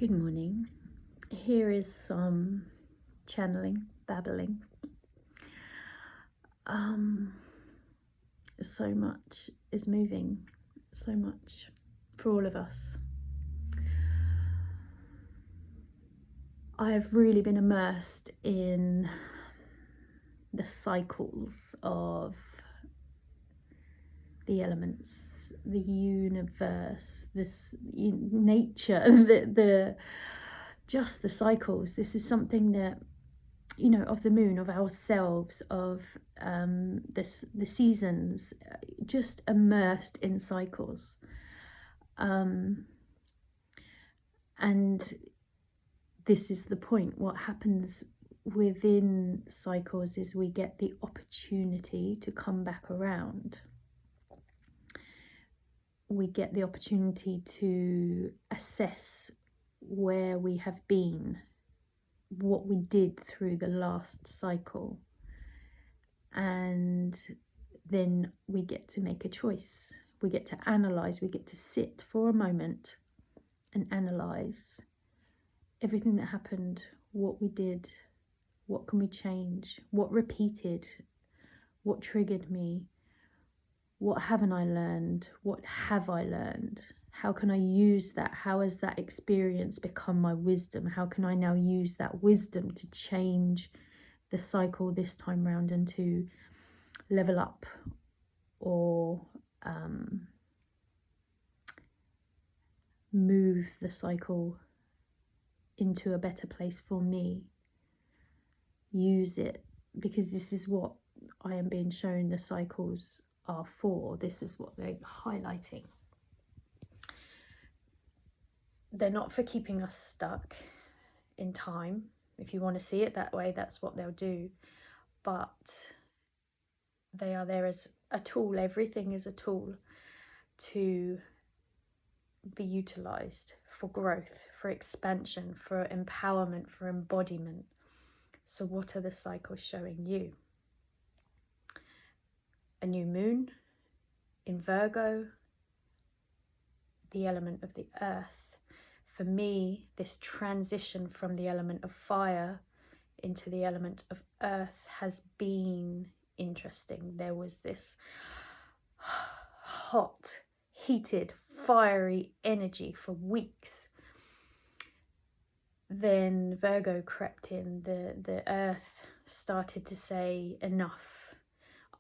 Good morning. Here is some channeling, babbling. So much is moving, so much for all of us. I've really been immersed in the cycles of the elements, the universe, this nature, just the cycles. This is something that, of the moon, of ourselves, of the seasons, just immersed in cycles. And this is the point. What happens within cycles is we get the opportunity to come back around. We get the opportunity to assess where we have been, what we did through the last cycle, and then we get to make a choice. We get to analyze, we get to sit for a moment and analyze everything that happened, what we did, what can we change, what repeated, what triggered me, what haven't I learned, what have I learned, how can I use that, how has that experience become my wisdom, how can I now use that wisdom to change the cycle this time round and to level up or move the cycle into a better place for me. Use it, because this is what I am being shown the cycles are for. This is what they're highlighting. They're not for keeping us stuck in time. If you want to see it that way, that's what they'll do. But they are there as a tool. Everything is a tool to be utilized for growth, for expansion, for empowerment, for embodiment. So what are the cycles showing you? A new moon in Virgo, the element of the earth. For me, this transition from the element of fire into the element of earth has been interesting. There was this hot, heated, fiery energy for weeks. Then Virgo crept in, the earth started to say, enough,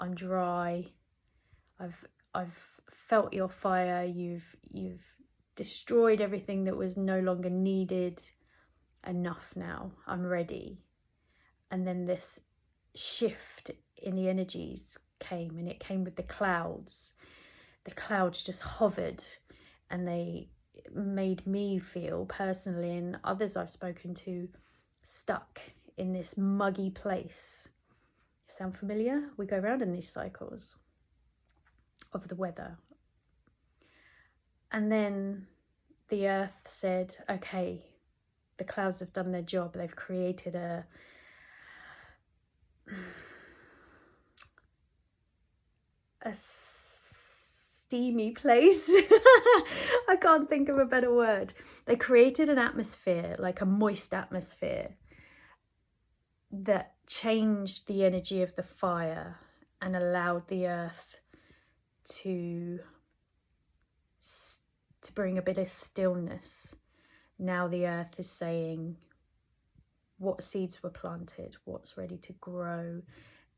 I'm dry, I've felt your fire, you've destroyed everything that was no longer needed, enough now, I'm ready. And then this shift in the energies came, and it came with the clouds. The clouds just hovered, and they made me feel personally, and others I've spoken to, stuck in this muggy place. Sound familiar? We go around in these cycles of the weather. And then the earth said, okay, the clouds have done their job. They've created a steamy place. I can't think of a better word. They created an atmosphere, like a moist atmosphere, that changed the energy of the fire and allowed the earth to bring a bit of stillness. Now the earth is saying what seeds were planted, what's ready to grow,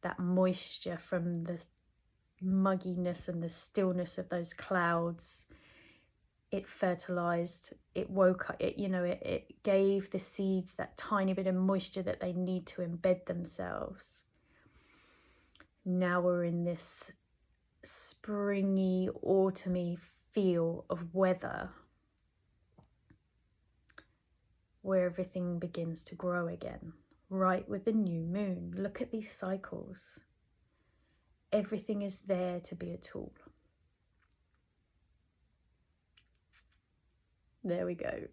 that moisture from the mugginess and the stillness of those clouds. It fertilized, it woke up, it gave the seeds that tiny bit of moisture that they need to embed themselves. Now we're in this springy, autumny feel of weather where everything begins to grow again, right with the new moon. Look at these cycles. Everything is there to be a tool. There we go.